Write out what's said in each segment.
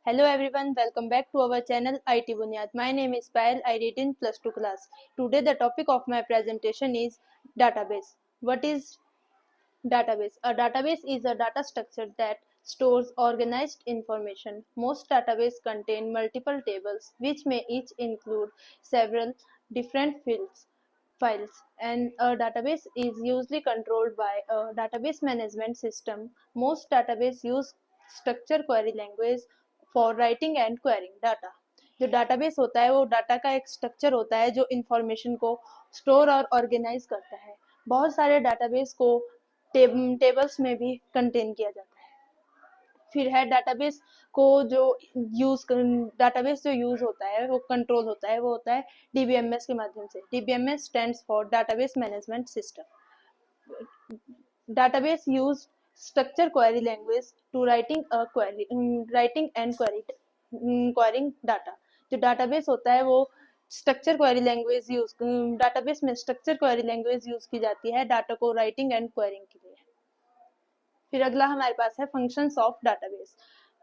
Hello everyone, welcome back to our channel IT Bunyad. My name is Payal. I read in plus 2 class. Today the topic of my presentation is database. What is database? A database is a data structure that stores organized information. Most databases contain multiple tables which may each include several different files, and a database is usually controlled by a database management system. Most databases use structure query language for writing and querying data. जो database होता है वो data का एक structure होता है जो information को स्टोर और ऑर्गेनाइज करता है. बहुत सारे database को टेबल्स में भी कंटेन किया जाता है. फिर है डाटाबेस को जो डाटाबेस जो यूज होता है वो कंट्रोल होता है, वो होता है डीबीएमएस के माध्यम से. DBMS stands for database management system. database use structure query language to writing and querying data. जो database होता है वो structure query language use database में स्ट्रक्चर क्वेरी लैंग्वेज यूज की जाती है डाटा को राइटिंग एंड क्वेरिंग के लिए. फिर अगला हमारे पास है फंक्शंस ऑफ डाटाबेस.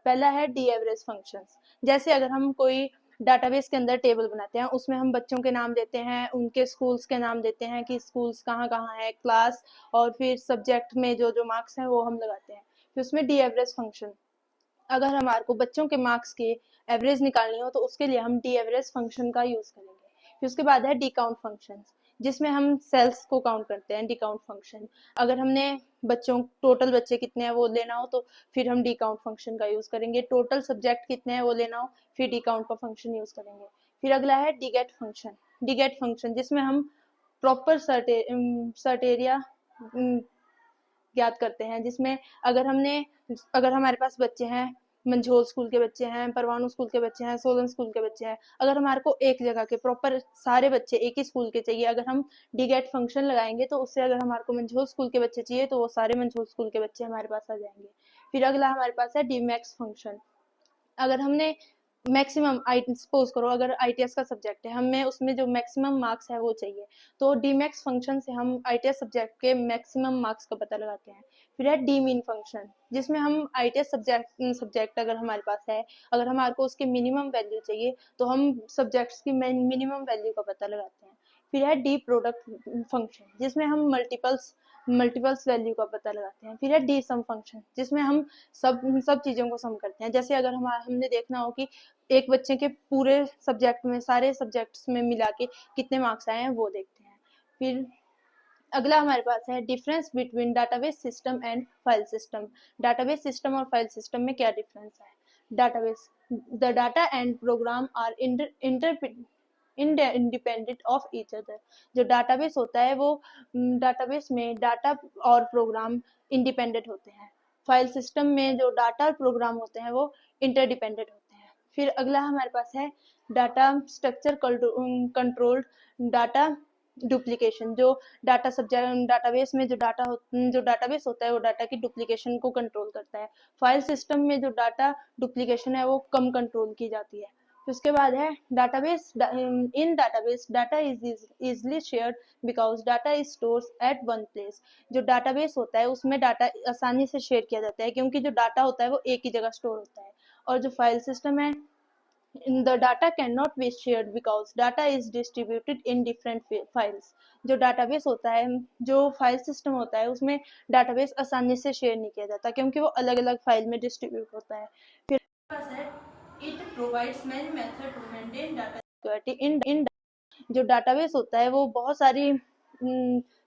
पहला है डी एवरेज फंक्शंस. जैसे अगर हम कोई डाटाबेस के अंदर टेबल बनाते हैं, उसमें हम बच्चों के नाम देते हैं, उनके स्कूल्स के नाम देते हैं कि स्कूल्स कहाँ कहाँ है, क्लास, और फिर सब्जेक्ट में जो जो मार्क्स हैं वो हम लगाते हैं. फिर उसमें डी एवरेज फंक्शन, अगर हमारे को बच्चों के मार्क्स के एवरेज निकालनी हो तो उसके लिए हम डी एवरेज फंक्शन का यूज करेंगे. फिर उसके बाद है डी काउंट फंक्शन, जिसमें हम सेल्स को काउंट करते हैं. डी काउंट फंक्शन, अगर हमने टोटल बच्चे कितने हैं वो लेना हो तो फिर हम डी काउंट फंक्शन का यूज करेंगे. टोटल सब्जेक्ट कितने हैं वो लेना हो फिर डी काउंट का फंक्शन यूज करेंगे. फिर अगला है D get function. D get function जिसमें हम प्रॉपर सर्टेरिया ज्ञात करते हैं, जिसमें अगर हमारे पास बच्चे हैं, मंझोल स्कूल के बच्चे हैं, परवाणु स्कूल के बच्चे हैं, सोलन स्कूल के बच्चे हैं, अगर हमारे को एक जगह के प्रॉपर सारे बच्चे एक ही स्कूल के चाहिए, अगर हम डी गेट फंक्शन लगाएंगे तो उससे अगर हमारे को मंझोल स्कूल के बच्चे चाहिए तो वो सारे मंझोल स्कूल के बच्चे हमारे पास आ जाएंगे. फिर अगला हमारे पास है डी मैक्स फंक्शन. अगर हमने मैक्सिमम सपोज करो अगर आईटीएस का सब्जेक्ट है, हमें उसमें जो मैक्सिमम मार्क्स है वो चाहिए, तो डी मैक्स फंक्शन से हम आईटीएस सब्जेक्ट के मैक्सिमम मार्क्स का पता लगाते हैं. फिर है डी मीन फंक्शन, जिसमें हम आईटीएस सब्जेक्ट अगर हमारे पास है, अगर हमारे को उसकी मिनिमम वैल्यू चाहिए तो हम सब्जेक्ट्स की मिनिमम वैल्यू का पता लगाते हैं. फिर है डी प्रोडक्ट फंक्शन, जिसमें हम मल्टीपल्स वैल्यू का पता लगाते हैं. फिर है डी सम फंक्शन, जिसमें हम सब चीज़ों को सम करते हैं. जैसे अगर हमने देखना हो कि एक बच्चे के पूरे सब्जेक्ट में सारे सब्जेक्ट्स में मिला के कितने मार्क्स आए हैं वो देखते हैं. फिर अगला हमारे पास है difference between database system and file system. Database system और फाइल सिस्टम में क्या डिफरेंस है? Database, the data and program are independent of each other. जो डाटाबेस होता है वो डाटाबेस में डाटा और प्रोग्राम इंडिपेंडेंट होते हैं. फाइल सिस्टम में जो डाटा और प्रोग्राम होते हैं वो इंटरडिपेंडेंट होते हैं. फिर अगला हमारे पास है data structure controlled data duplication. जो डाटाबेस में जो डाटाबेस होता है वो डाटा की डुप्लीकेशन को कंट्रोल करता है. फाइल सिस्टम में जो डाटा डुप्लीकेशन है वो कम कंट्रोल की जाती है. उसके बाद है database. In database data is easily shared because data is stored at one place. जो डाटाबेस होता है उसमें डाटा आसानी से शेयर किया जाता है क्योंकि जो डाटा होता है वो एक ही जगह स्टोर होता है. और जो फाइल सिस्टम है, the data cannot be shared because data is distributed in different files. जो डाटाबेस होता है, जो फाइल सिस्टम होता है उसमें डाटाबेस आसानी से शेयर नहीं किया जाता क्योंकि वो अलग अलग फाइल में डिस्ट्रीब्यूट होता है. फिर it provides many method to maintain data security. In जो डाटाबेस होता है वो बहुत सारी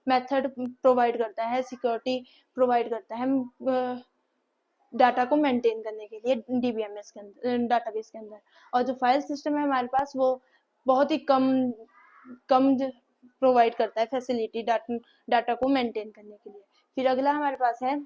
मेथड प्रोवाइड करता है, सिक्योरिटी प्रोवाइड करता है डाटा को मेंटेन करने के लिए डीबीएमएस के अंदर, डाटाबेस के अंदर. और जो फाइल सिस्टम है हमारे पास वो बहुत ही कम प्रोवाइड करता है फैसिलिटी डाटा को मेंटेन करने के लिए. फिर अगला हमारे पास है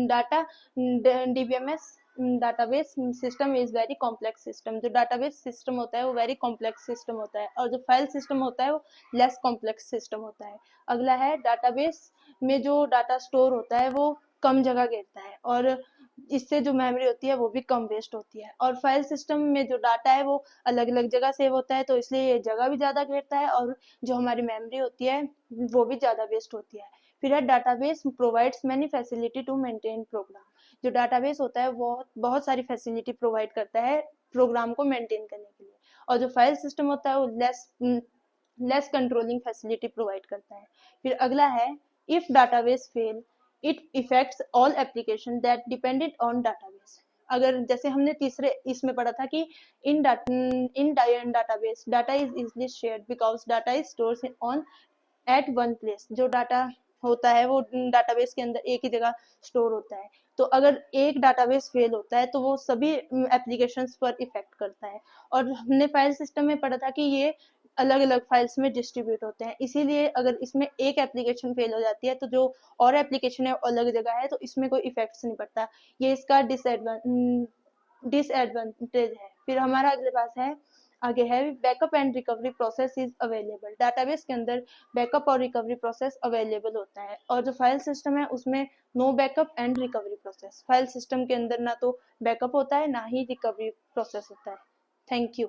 data DBMS database system is very complex system. जो डाटाबेस सिस्टम होता है वो वेरी कॉम्प्लेक्स सिस्टम होता है और जो फाइल सिस्टम होता है वो लेस कॉम्प्लेक्स सिस्टम होता है. अगला है डाटाबेस में जो डाटा स्टोर होता है वो कम जगह घेरता है और इससे जो मेमोरी होती है वो भी कम वेस्ट होती है. और फाइल सिस्टम में जो डाटा है वो अलग अलग जगह सेव होता है तो इसलिए ये जगह भी ज़्यादा घेरता है और जो हमारी मेमोरी होती है वो भी ज़्यादा वेस्ट होती है. फिर है database provides many facility to maintain program. जो डाटाबेस होता है वो बहुत सारी फैसिलिटी प्रोवाइड करता है प्रोग्राम को मेंटेन करने के लिए, और जो फाइल सिस्टम होता है वो लेस कंट्रोलिंग फैसिलिटी प्रोवाइड करता है। फिर अगला है if database fail it effects all application that depended on database. अगर जैसे हमने तीसरे इसमें पढ़ा था कि in database data is easily shared because data is stored on at one place. जो डाटा होता है वो डाटाबेस के अंदर एक ही जगह स्टोर होता है, तो अगर एक डाटाबेस फेल होता है तो वो सभी एप्लीकेशंस पर इफेक्ट करता है। और हमने फाइल सिस्टम में पढ़ा था कि ये अलग अलग फाइल्स में डिस्ट्रीब्यूट होते हैं, इसीलिए अगर इसमें एक एप्लीकेशन फेल हो जाती है तो जो और एप्लीकेशन है अलग जगह है तो इसमें कोई इफेक्ट्स नहीं पड़ता। ये इसका डिसएडवांटेज है। फिर हमारा अगले पास है आगे है backup and recovery process is available. Database के अंदर बैकअप और रिकवरी प्रोसेस अवेलेबल होता है, और जो फाइल सिस्टम है उसमें no backup and recovery process. File system के अंदर ना तो बैकअप होता है ना ही रिकवरी प्रोसेस होता है। Thank you.